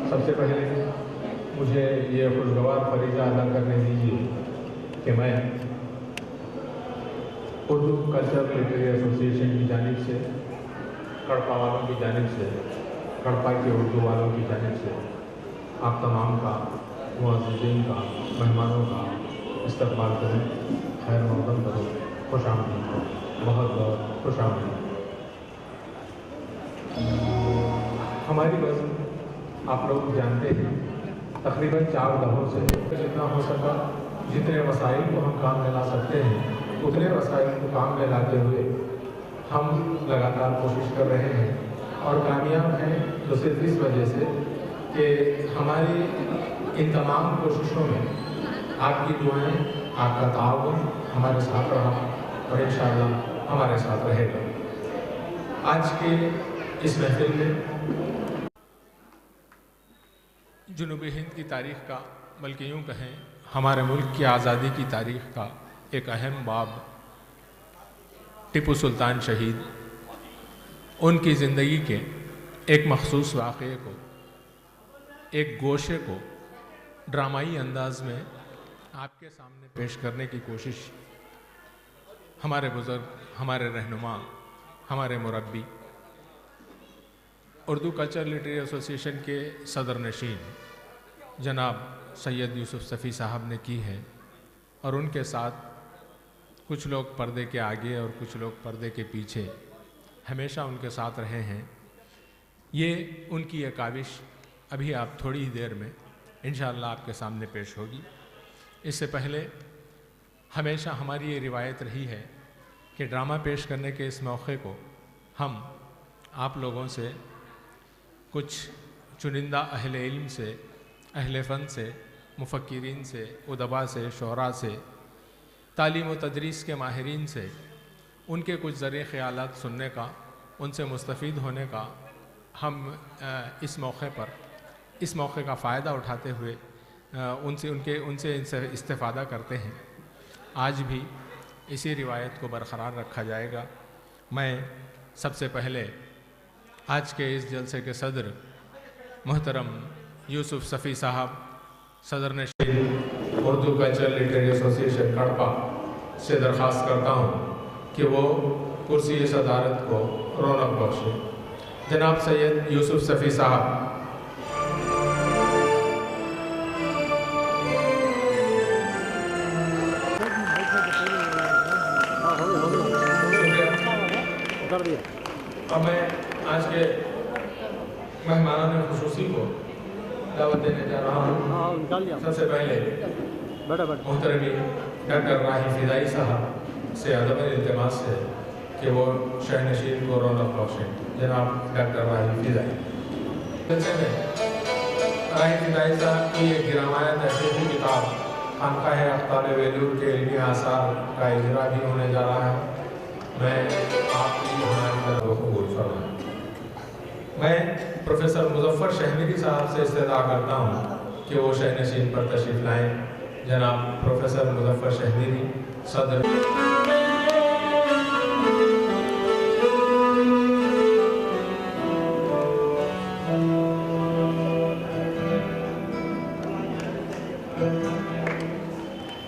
سب سے پہلے مجھے یہ خوشگوار فریضہ ادا کرنے دیجیے کہ میں اردو کلچر لٹریری ایسوسیشن کی جانب سے، کڑپا والوں کی جانب سے، کڑپا کے اردو والوں کی جانب سے آپ تمام کا، معززین کا، مہمانوں کا استقبال کریں، خیر مقدم کرو، خوش آمدید ہو، بہت بہت خوش آمدید۔ ہماری بس آپ لوگ جانتے ہیں تقریباً 4 دہوں سے جتنا ہو سکا، جتنے وسائل کو ہم کام میں لا سکتے ہیں اتنے وسائل کو کام میں لاتے ہوئے ہم لگاتار کوشش کر رہے ہیں، اور کامیاب ہیں تو صرف اس وجہ سے کہ ہماری ان تمام کوششوں میں آپ کی دعائیں، آپ کا تعاون ہمارے ساتھ رہا اور انشاءاللہ ہمارے ساتھ رہے گا۔ آج کے اس محفل میں جنوبی ہند کی تاریخ کا، بلکہ یوں کہیں ہمارے ملک کی آزادی کی تاریخ کا ایک اہم باب ٹیپو سلطان شہید، ان کی زندگی کے ایک مخصوص واقعے کو، ایک گوشے کو ڈرامائی انداز میں آپ کے سامنے پیش کرنے کی کوشش ہمارے بزرگ، ہمارے رہنما، ہمارے مربی، اردو کلچر لٹریری ایسوسیشن کے صدر نشین جناب سید یوسف صفی صاحب نے کی ہے، اور ان کے ساتھ کچھ لوگ پردے کے آگے اور کچھ لوگ پردے کے پیچھے ہمیشہ ان کے ساتھ رہے ہیں۔ یہ ان کی یہ کاوش ابھی آپ تھوڑی ہی دیر میں انشاءاللہ آپ کے سامنے پیش ہوگی۔ اس سے پہلے ہمیشہ ہماری یہ روایت رہی ہے کہ ڈرامہ پیش کرنے کے اس موقع کو ہم آپ لوگوں سے، کچھ چنندہ اہل علم سے، اہل فن سے، مفکرین سے، ادبا سے، شعراء سے، تعلیم و تدریس کے ماہرین سے، ان کے کچھ زرعی خیالات سننے کا، ان سے مستفید ہونے کا ہم اس موقع کا فائدہ اٹھاتے ہوئے ان سے استفادہ کرتے ہیں۔ آج بھی اسی روایت کو برقرار رکھا جائے گا۔ میں سب سے پہلے آج کے اس جلسے کے صدر محترم یوسف صفی صاحب، صدر نشین اردو کلچر لٹریری ایسوسیشن کڑپا سے درخواست کرتا ہوں کہ وہ کرسی صدارت کو رونق بخشے۔ جناب سید یوسف صفی صاحب۔ اب میں آج کے مہمانان خصوصی کو دعوت دینے جا رہا ہوں۔ سب سے پہلے محترمی ڈاکٹر راہی فدائی صاحب سے ادب التماس ہے کہ وہ شہ نشین کو رونق بخشیں۔ جناب ڈاکٹر راہی فدائی۔ جلسے میں راہی فدائی صاحب کی ایک گرامایہ تحقیقی کتاب خانقاہ اقطار ویلور کے علمی آثار کا اجرا بھی ہونے جا رہا ہے۔ میں آپ کی ہماری طرف قبول فرمائیں۔ میں پروفیسر مظفر شہمیری صاحب سے استدعا کرتا ہوں کہ وہ شہ نشین پر تشریف لائیں۔ جناب پروفیسر مظفر شہمیری، صدر۔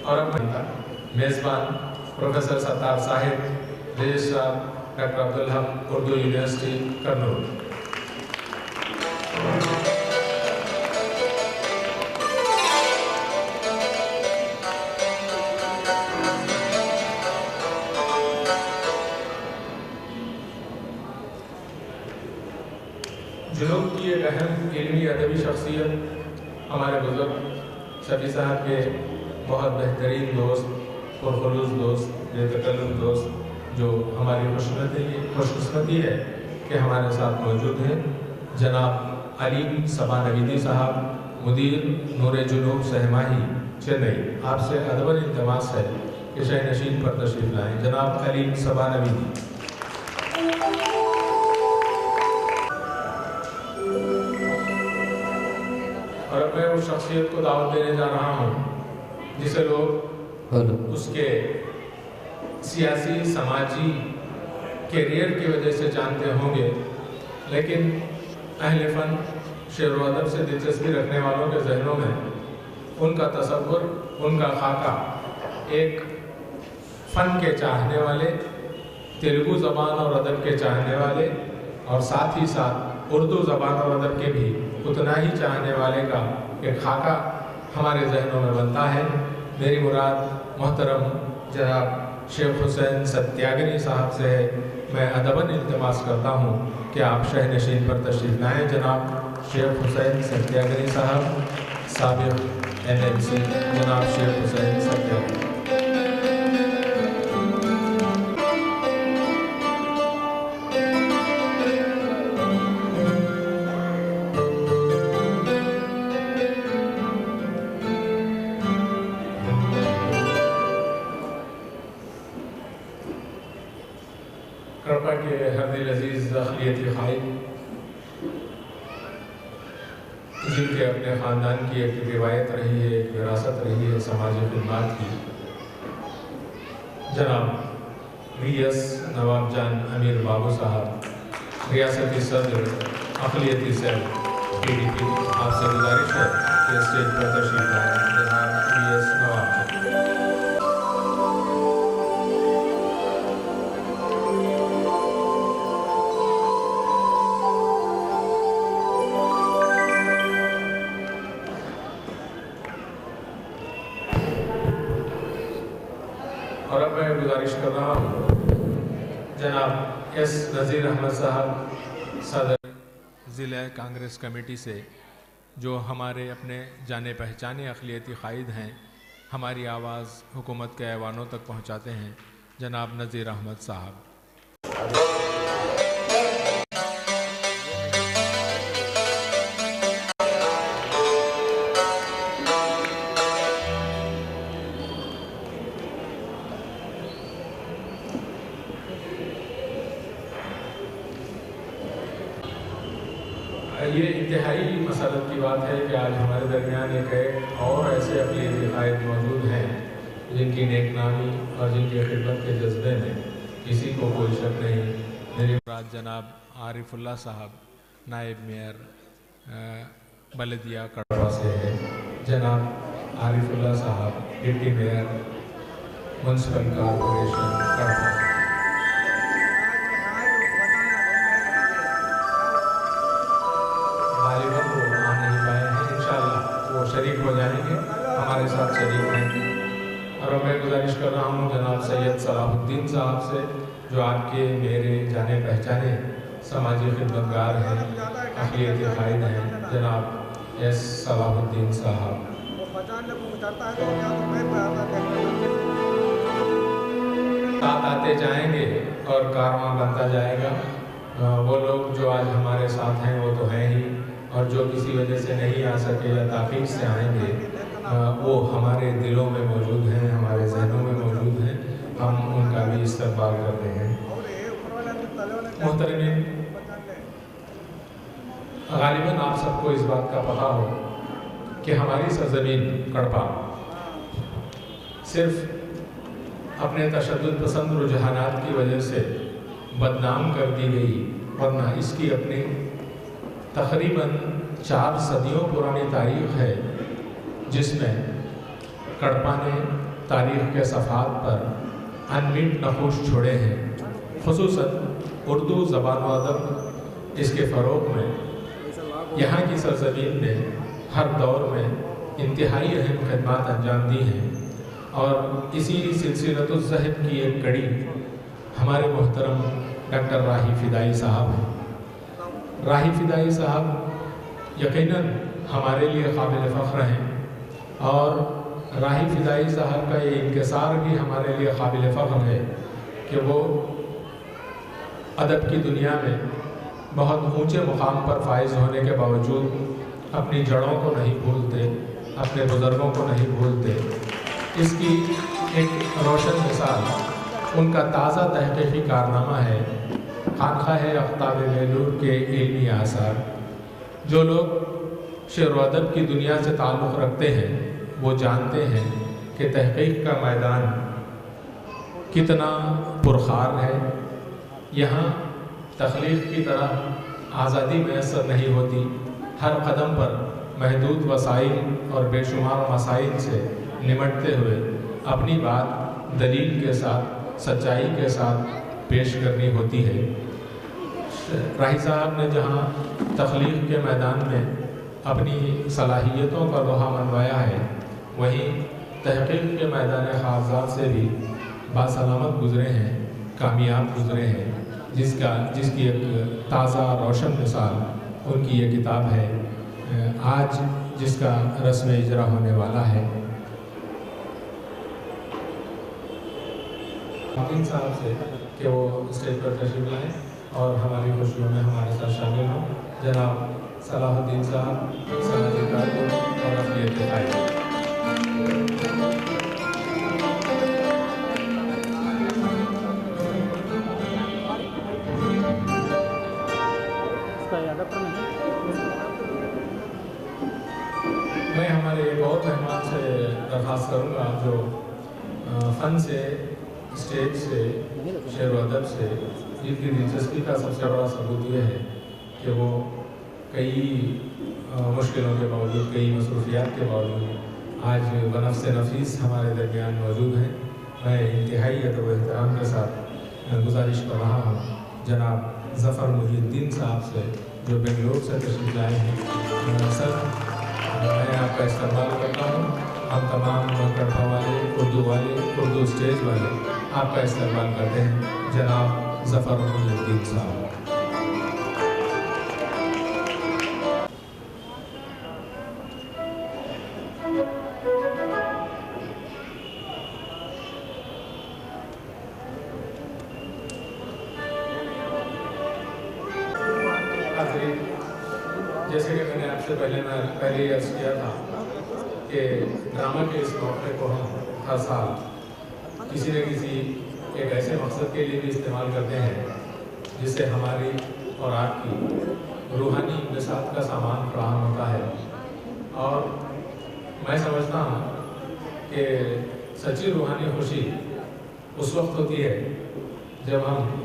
اور میزبان professor Sattar sahab, registrar doctor Abdul Haq Urdu university Kurnool. جنوب کی ایک اہم علمی ادبی شخصیت ہمارے بزرگ صفی صاحب کے بہت بہترین دوست، پرخلوص دوست، بے تکلف دوست، جو ہماری خوش قسمتی ہے کہ ہمارے ساتھ موجود ہیں، جناب علیم صبا نویدی صاحب، مدیر نور جنوب سہماہی چنئی، آپ سے ادب التماس ہے کہ شہ نشین پر تشریف لائیں۔ جناب علیم صبا نویدی۔ اور اب میں اس شخصیت کو دعوت دینے جا رہا ہوں جسے لوگ اس کے سیاسی سماجی کیریئر کی وجہ سے جانتے ہوں گے، لیکن اہل فن، شعر و ادب سے دلچسپی رکھنے والوں کے ذہنوں میں ان کا تصور، ان کا خاکہ ایک فن کے چاہنے والے، تیلگو زبان اور ادب کے چاہنے والے، اور ساتھ ہی ساتھ اردو زبان اور ادب کے بھی اتنا ہی چاہنے والے کا ایک خاکہ ہمارے ذہنوں میں بنتا ہے۔ میری مراد محترم جناب شیخ حسین ستیاگنی صاحب سے ہے۔ میں ادباً التماس کرتا ہوں کہ آپ شہ نشین پر تشریف لائیں۔ جناب شیخ حسین ستیاگنی صاحب، سابق NLC جناب شیخ حسین ستیاگنی۔ کڑپا کے ہر دل عزیز اقلیتی قائد، جن کے اپنے خاندان کی ایک روایت رہی ہے، ایک وراثت رہی ہے سماجی خدمات کی، جناب VS نواب جان امیر بابو صاحب، ریاستی صدر اقلیتی سیل PDP، آپ سے گزارش ہے کہ اسٹیج پر تشریف لائیں۔ جناب VS نواب جان۔ اور اب میں گزارش کر رہا ہوں جناب S نذیر احمد صاحب، صدر ضلع کانگریس کمیٹی سے، جو ہمارے اپنے جانے پہچانے اقلیتی قائد ہیں، ہماری آواز حکومت کے ایوانوں تک پہنچاتے ہیں، جناب نذیر احمد صاحب۔ یہ انتہائی مسرت کی بات ہے کہ آج ہمارے درمیان ایک اور ایسے اقلیتی قائد موجود ہیں جن کی نیک نامی اور جن کی خدمت کے جذبے میں کسی کو کوئی شک نہیں۔ میری مراد جناب عارف اللہ صاحب، نائب میئر بلدیہ کڑپا سے ہے۔ جناب عارف اللہ صاحب، ڈپٹی میئر میونسپل کارپوریشن کڑپا۔ شریک ہو جائیں گے، ہمارے ساتھ شریک ہیں۔ اور میں گزارش کر رہا ہوں جناب سید صلاح الدین صاحب سے، جو آپ کے میرے جانے پہچانے سماجی خدمتگار ہیں، اقلیتی قائد ہیں، جناب S صلاح الدین صاحب۔ ساتھ آتے جائیں گے اور کارواں بنتا جائے گا۔ وہ لوگ جو آج ہمارے ساتھ ہیں وہ تو ہیں ہی، اور جو کسی وجہ سے نہیں آ سکے یا تاخیر سے آئیں گے، وہ ہمارے دلوں میں موجود ہیں، ہمارے ذہنوں میں موجود ہیں۔ ہم ان کا بھی استقبال کرتے ہیں۔ محترمین، غالباً آپ سب کو اس بات کا پتہ ہو کہ ہماری سرزمین کڑپا صرف اپنے تشدد پسند رجحانات کی وجہ سے بدنام کر دی گئی، ورنہ اس کی اپنی تقریباً 4 صدیوں پرانی تاریخ ہے، جس میں کڑپا نے تاریخ کے صفحات پر انمٹ نقوش چھوڑے ہیں۔ خصوصاً اردو زبان و ادب، اس کے فروغ میں یہاں کی سرزمین نے ہر دور میں انتہائی اہم خدمات انجام دی ہیں، اور اسی سلسلۃ الذہب کی ایک کڑی ہمارے محترم ڈاکٹر راہی فدائی صاحب ہیں۔ راہی فدائی صاحب یقیناً ہمارے لیے قابل فخر ہیں، اور راہی فدائی صاحب کا یہ انکسار بھی ہمارے لیے قابل فخر ہے کہ وہ ادب کی دنیا میں بہت اونچے مقام پر فائز ہونے کے باوجود اپنی جڑوں کو نہیں بھولتے، اپنے بزرگوں کو نہیں بھولتے۔ اس کی ایک روشن مثال ان کا تازہ تحقیقی کارنامہ ہے خانقاہ آفتاب بیلور کے علمی آثار۔ جو لوگ شعر و ادب کی دنیا سے تعلق رکھتے ہیں وہ جانتے ہیں کہ تحقیق کا میدان کتنا پرخار ہے۔ یہاں تخلیق کی طرح آزادی میسر نہیں ہوتی ہر قدم پر محدود وسائل اور بے شمار مسائل سے نمٹتے ہوئے اپنی بات دلیل کے ساتھ، سچائی کے ساتھ پیش کرنی ہوتی ہے۔ راہی صاحب نے جہاں تخلیق کے میدان میں اپنی صلاحیتوں کا لوہا منوایا ہے، وہیں تحقیق کے میدان خارزات سے بھی باسلامت گزرے ہیں، کامیاب گزرے ہیں، جس کی ایک تازہ روشن مثال ان کی یہ کتاب ہے آج جس کا رسم اجرا ہونے والا ہے۔ حافظ صاحب سے کہ وہ اسٹیج پر تشریف لائیں اور ہماری خوشیوں میں ہمارے ساتھ شامل ہوں۔ جناب صلاح الدین صاحب، سماجی کارکن اور اقلیت قائد۔ میں ہمارے ایک اور مہمان سے درخواست کروں گا جو فن سے، اسٹیج سے، شعر و ادب سے جن کی دلچسپی کا سب سے بڑا ثبوت یہ ہے کہ وہ کئی مشکلوں کے باوجود، کئی مصروفیات کے باوجود آج بنفس نفیس ہمارے درمیان موجود ہیں۔ میں انتہائی ادب و احترام کے ساتھ گزارش کر رہا ہوں جناب ظفر محی الدین صاحب سے جو بنگلور سے تشریف لائے ہیں۔ سر، میں آپ کا استقبال کرتا ہوں۔ ہم تمام گڑھا والے، اردو والے، اردو اسٹیج والے آپ کا استقبال کرتے ہیں۔ جناب ظفر محی الدین صاحب۔ جیسے کہ میں نے آپ سے پہلے عرض کیا تھا کہ ڈرامہ کے اس موقع کو ہم ہر سال کسی نہ کسی ایک ایسے مقصد کے لیے بھی استعمال کرتے ہیں جس سے ہماری اور آپ کی روحانی انبساط کا سامان فراہم ہوتا ہے۔ اور میں سمجھتا ہوں کہ سچی روحانی خوشی اس وقت ہوتی ہے جب ہم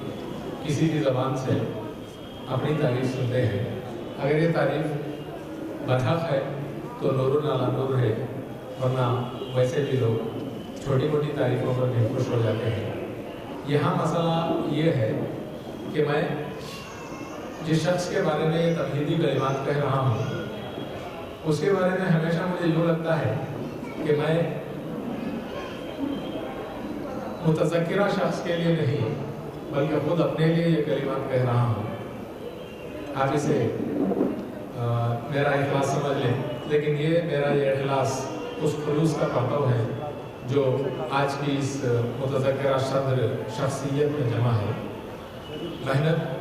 کسی کی زبان سے اپنی تعریف سنتے ہیں۔ اگر یہ تعریف برحق ہے تو نور علی نور ہے، ورنہ ویسے بھی لوگ چھوٹی موٹی تعریفوں پر بھی خوش ہو جاتے ہیں۔ یہاں مسئلہ یہ ہے کہ میں جس شخص کے بارے میں یہ تمہیدی کلمات کہہ رہا ہوں اس کے بارے میں ہمیشہ مجھے یوں لگتا ہے کہ میں متذکرہ شخص کے لیے نہیں بلکہ خود اپنے لیے یہ کلمات کہہ رہا ہوں۔ آپ اسے میرا اخلاص سمجھ لیں، لیکن میرا یہ اخلاص اس خلوص کا پرتو ہے جو آج کی اس متذکرہ صدر شخصیت میں جمع ہے۔ محنت